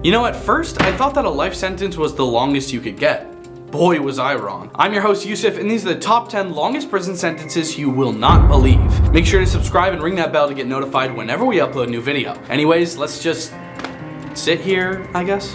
You know, at first, I thought that a life sentence was the longest you could get. Boy, was I wrong. I'm your host, Yusuf, and these are the top 10 longest prison sentences you will not believe. Make sure to subscribe and ring that bell to get notified whenever we upload a new video. Anyways, let's just sit here, I guess.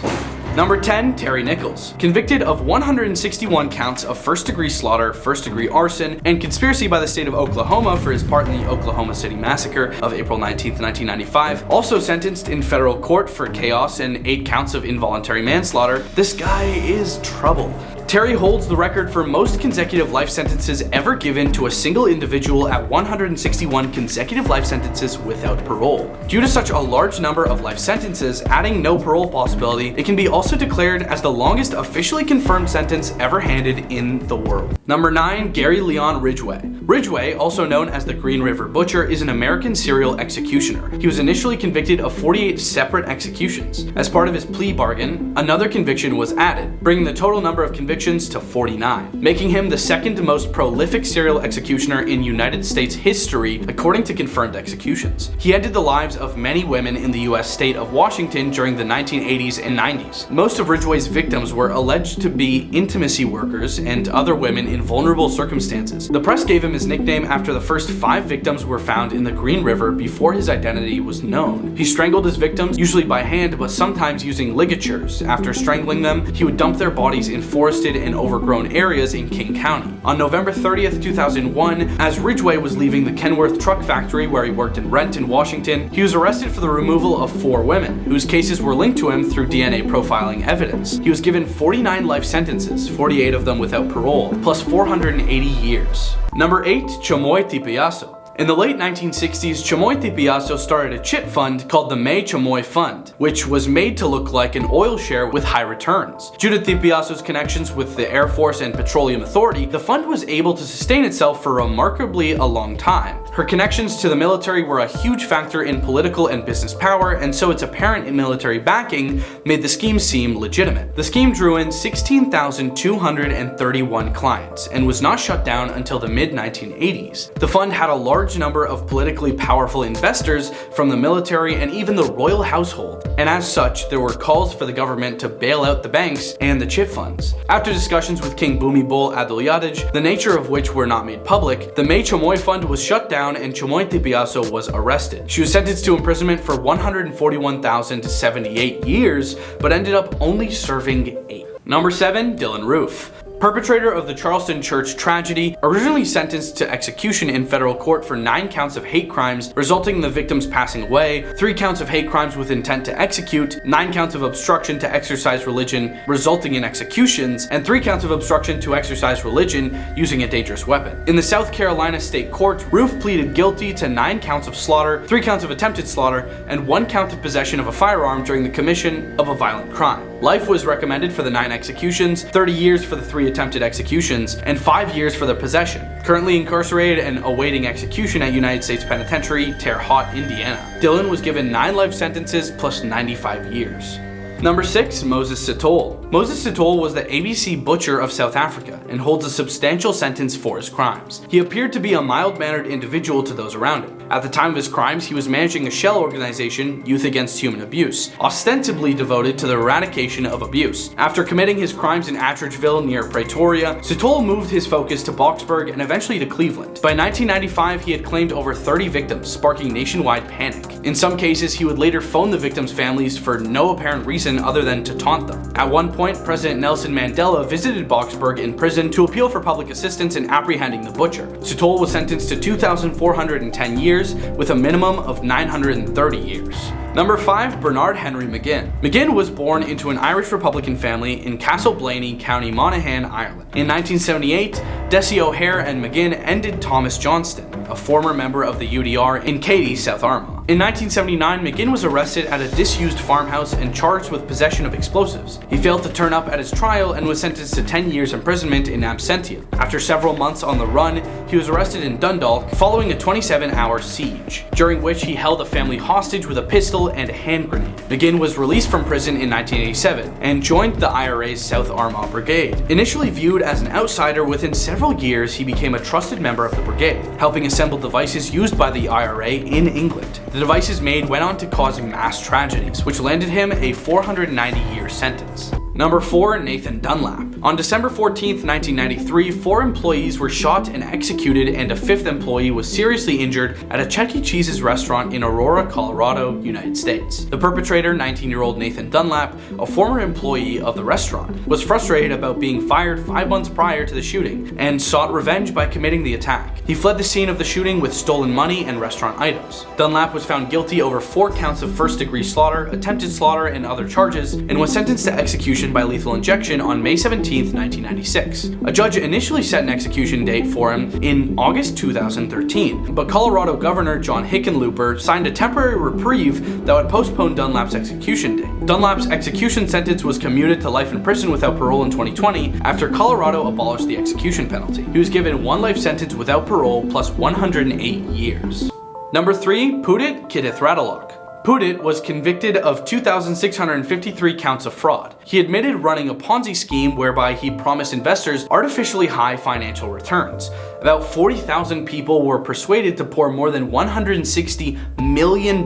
Number 10, Terry Nichols. Convicted of 161 counts of first-degree slaughter, first-degree arson, and conspiracy by the state of Oklahoma for his part in the Oklahoma City Massacre of April 19, 1995. Also sentenced in federal court for chaos and 8 counts of involuntary manslaughter, this guy is trouble. Terry holds the record for most consecutive life sentences ever given to a single individual at 161 consecutive life sentences without parole. Due to such a large number of life sentences, adding no parole possibility, it can be also declared as the longest officially confirmed sentence ever handed in the world. Number 9, Gary Leon Ridgway. Ridgway, also known as the Green River Butcher, is an American serial executioner. He was initially convicted of 48 separate executions. As part of his plea bargain, another conviction was added, bringing the total number of convictions to 49, making him the second most prolific serial executioner in United States history, according to confirmed executions. He ended the lives of many women in the US state of Washington during the 1980s and 90s. Most of Ridgway's victims were alleged to be intimacy workers and other women in vulnerable circumstances. The press gave him his nickname after the first 5 victims were found in the Green River before his identity was known. He strangled his victims, usually by hand, but sometimes using ligatures. After strangling them, he would dump their bodies in forested and overgrown areas in King County. On November 30th, 2001, as Ridgway was leaving the Kenworth truck factory where he worked in Rent in Washington, he was arrested for the removal of 4 women, whose cases were linked to him through DNA profiling evidence. He was given 49 life sentences, 48 of them without parole, plus 480 years. Number 8, Chamoy Thipayaso. In the late 1960s, Chamoy Thipayaso started a chit fund called the May Chamoy Fund, which was made to look like an oil share with high returns. Due to Thipayaso's connections with the Air Force and Petroleum Authority, the fund was able to sustain itself for remarkably a long time. Her connections to the military were a huge factor in political and business power, and so its apparent military backing made the scheme seem legitimate. The scheme drew in 16,231 clients and was not shut down until the mid-1980s. The fund had a large number of politically powerful investors from the military and even the royal household, and as such, there were calls for the government to bail out the banks and the chit funds. After discussions with King Bhumibol Adulyadej, the nature of which were not made public, the May Chamoy Fund was shut down and Chamoy Thipayaso was arrested. She was sentenced to imprisonment for 141,078 years, but ended up only serving 8. Number 7, Dylann Roof. Perpetrator of the Charleston church tragedy, originally sentenced to execution in federal court for 9 counts of hate crimes, resulting in the victims passing away, 3 counts of hate crimes with intent to execute, 9 counts of obstruction to exercise religion, resulting in executions, and 3 counts of obstruction to exercise religion using a dangerous weapon. In the South Carolina State Court, Roof pleaded guilty to 9 counts of slaughter, 3 counts of attempted slaughter, and 1 count of possession of a firearm during the commission of a violent crime. Life was recommended for the 9 executions, 30 years for the 3 attempted executions, and 5 years for the possession. Currently incarcerated and awaiting execution at United States Penitentiary, Terre Haute, Indiana. Dylann was given 9 life sentences plus 95 years. Number 6, Moses Sithole. Moses Sithole was the ABC butcher of South Africa and holds a substantial sentence for his crimes. He appeared to be a mild-mannered individual to those around him. At the time of his crimes, he was managing a shell organization, Youth Against Human Abuse, ostensibly devoted to the eradication of abuse. After committing his crimes in Attridgeville near Pretoria, Sithole moved his focus to Boksburg and eventually to Cleveland. By 1995, he had claimed over 30 victims, sparking nationwide panic. In some cases, he would later phone the victims' families for no apparent reason other than to taunt them. At one point, President Nelson Mandela visited Boksburg in prison to appeal for public assistance in apprehending the butcher. Sithole was sentenced to 2,410 years with a minimum of 930 years. Number 5, Bernard Henry Mcginn. Mcginn was born into an Irish Republican family in Castleblaney, County Monaghan, Ireland. In 1978, Desi O'Hare and Mcginn ended Thomas Johnston, a former member of the UDR in Katy, South Armagh. In 1979, Mcginn was arrested at a disused farmhouse and charged with possession of explosives. He failed to turn up at his trial and was sentenced to 10 years imprisonment in absentia. After several months on the run, he was arrested in Dundalk following a 27-hour siege, during which he held a family hostage with a pistol and a hand grenade. Mcginn was released from prison in 1987 and joined the IRA's South Armagh Brigade. Initially viewed as an outsider, within several years he became a trusted member of the brigade, helping assemble devices used by the IRA in England. The devices made went on to cause mass tragedies, which landed him a 490-year sentence. Number 4. Nathan Dunlap. On December 14th, 1993, 4 employees were shot and executed, and a 5th employee was seriously injured at a Chuck E. Cheese's restaurant in Aurora, Colorado, United States. The perpetrator, 19-year-old Nathan Dunlap, a former employee of the restaurant, was frustrated about being fired 5 months prior to the shooting and sought revenge by committing the attack. He fled the scene of the shooting with stolen money and restaurant items. Dunlap was found guilty over 4 counts of first-degree slaughter, attempted slaughter, and other charges, and was sentenced to execution by lethal injection on May 17, 1996. A judge initially set an execution date for him in August 2013, but Colorado Governor John Hickenlooper signed a temporary reprieve that would postpone Dunlap's execution date. Dunlap's execution sentence was commuted to life in prison without parole in 2020 after Colorado abolished the execution penalty. He was given 1 life sentence without parole plus 108 years. Number 3. Pudit Kittithradilok. Pudit was convicted of 2,653 counts of fraud. He admitted running a Ponzi scheme whereby he promised investors artificially high financial returns. About 40,000 people were persuaded to pour more than $160 million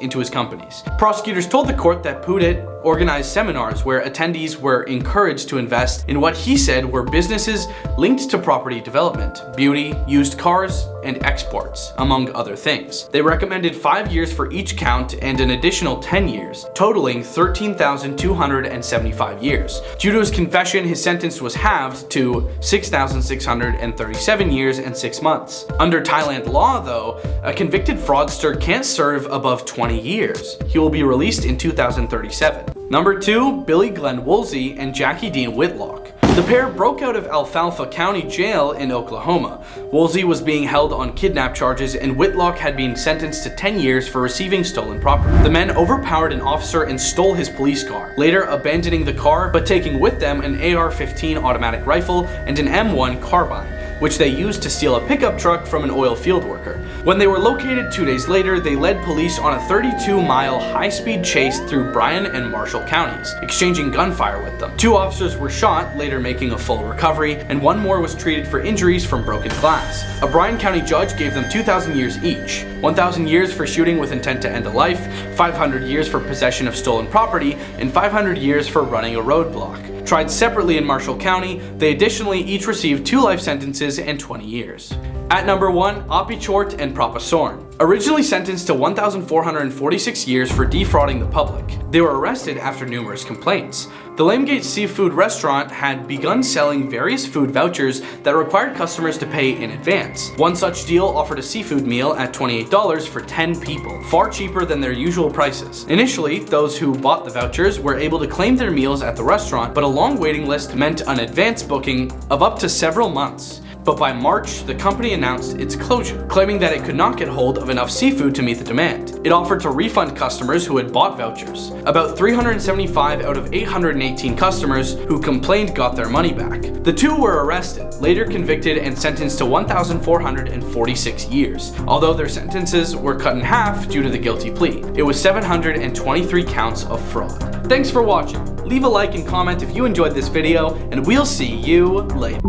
into his companies. Prosecutors told the court that Pudit organized seminars where attendees were encouraged to invest in what he said were businesses linked to property development, beauty, used cars, and exports, among other things. They recommended 5 years for each count and an additional 10 years, totaling 13,275 years. Due to his confession, his sentence was halved to 6,637 years and 6 months. Under Thailand law, though, a convicted fraudster can't serve above 20 years. He will be released in 2037. Number 2. Billie Glenn Woolsey and Jackie Dean Whitlock. The pair broke out of Alfalfa County Jail in Oklahoma. Woolsey was being held on kidnap charges, and Whitlock had been sentenced to 10 years for receiving stolen property. The men overpowered an officer and stole his police car, later abandoning the car but taking with them an AR-15 automatic rifle and an M1 carbine, which they used to steal a pickup truck from an oil field worker. When they were located 2 days later, they led police on a 32-mile high-speed chase through Bryan and Marshall counties, exchanging gunfire with them. 2 officers were shot, later making a full recovery, and 1 more was treated for injuries from broken glass. A Bryan County judge gave them 2,000 years each, 1,000 years for shooting with intent to end a life, 500 years for possession of stolen property, and 500 years for running a roadblock. Tried separately in Marshall County, they additionally each received 2 life sentences and 20 years. At number 1, Apichart and Prapassorn. Originally sentenced to 1,446 years for defrauding the public, they were arrested after numerous complaints. The Lamegate Seafood restaurant had begun selling various food vouchers that required customers to pay in advance. One such deal offered a seafood meal at $28 for 10 people, far cheaper than their usual prices. Initially, those who bought the vouchers were able to claim their meals at the restaurant, but a long waiting list meant an advance booking of up to several months. But by March, the company announced its closure, claiming that it could not get hold of enough seafood to meet the demand. It offered to refund customers who had bought vouchers. About 375 out of 818 customers who complained got their money back. The 2 were arrested, later convicted and sentenced to 1,446 years, although their sentences were cut in half due to the guilty plea. It was 723 counts of fraud. Thanks for watching. Leave a like and comment if you enjoyed this video, and we'll see you later.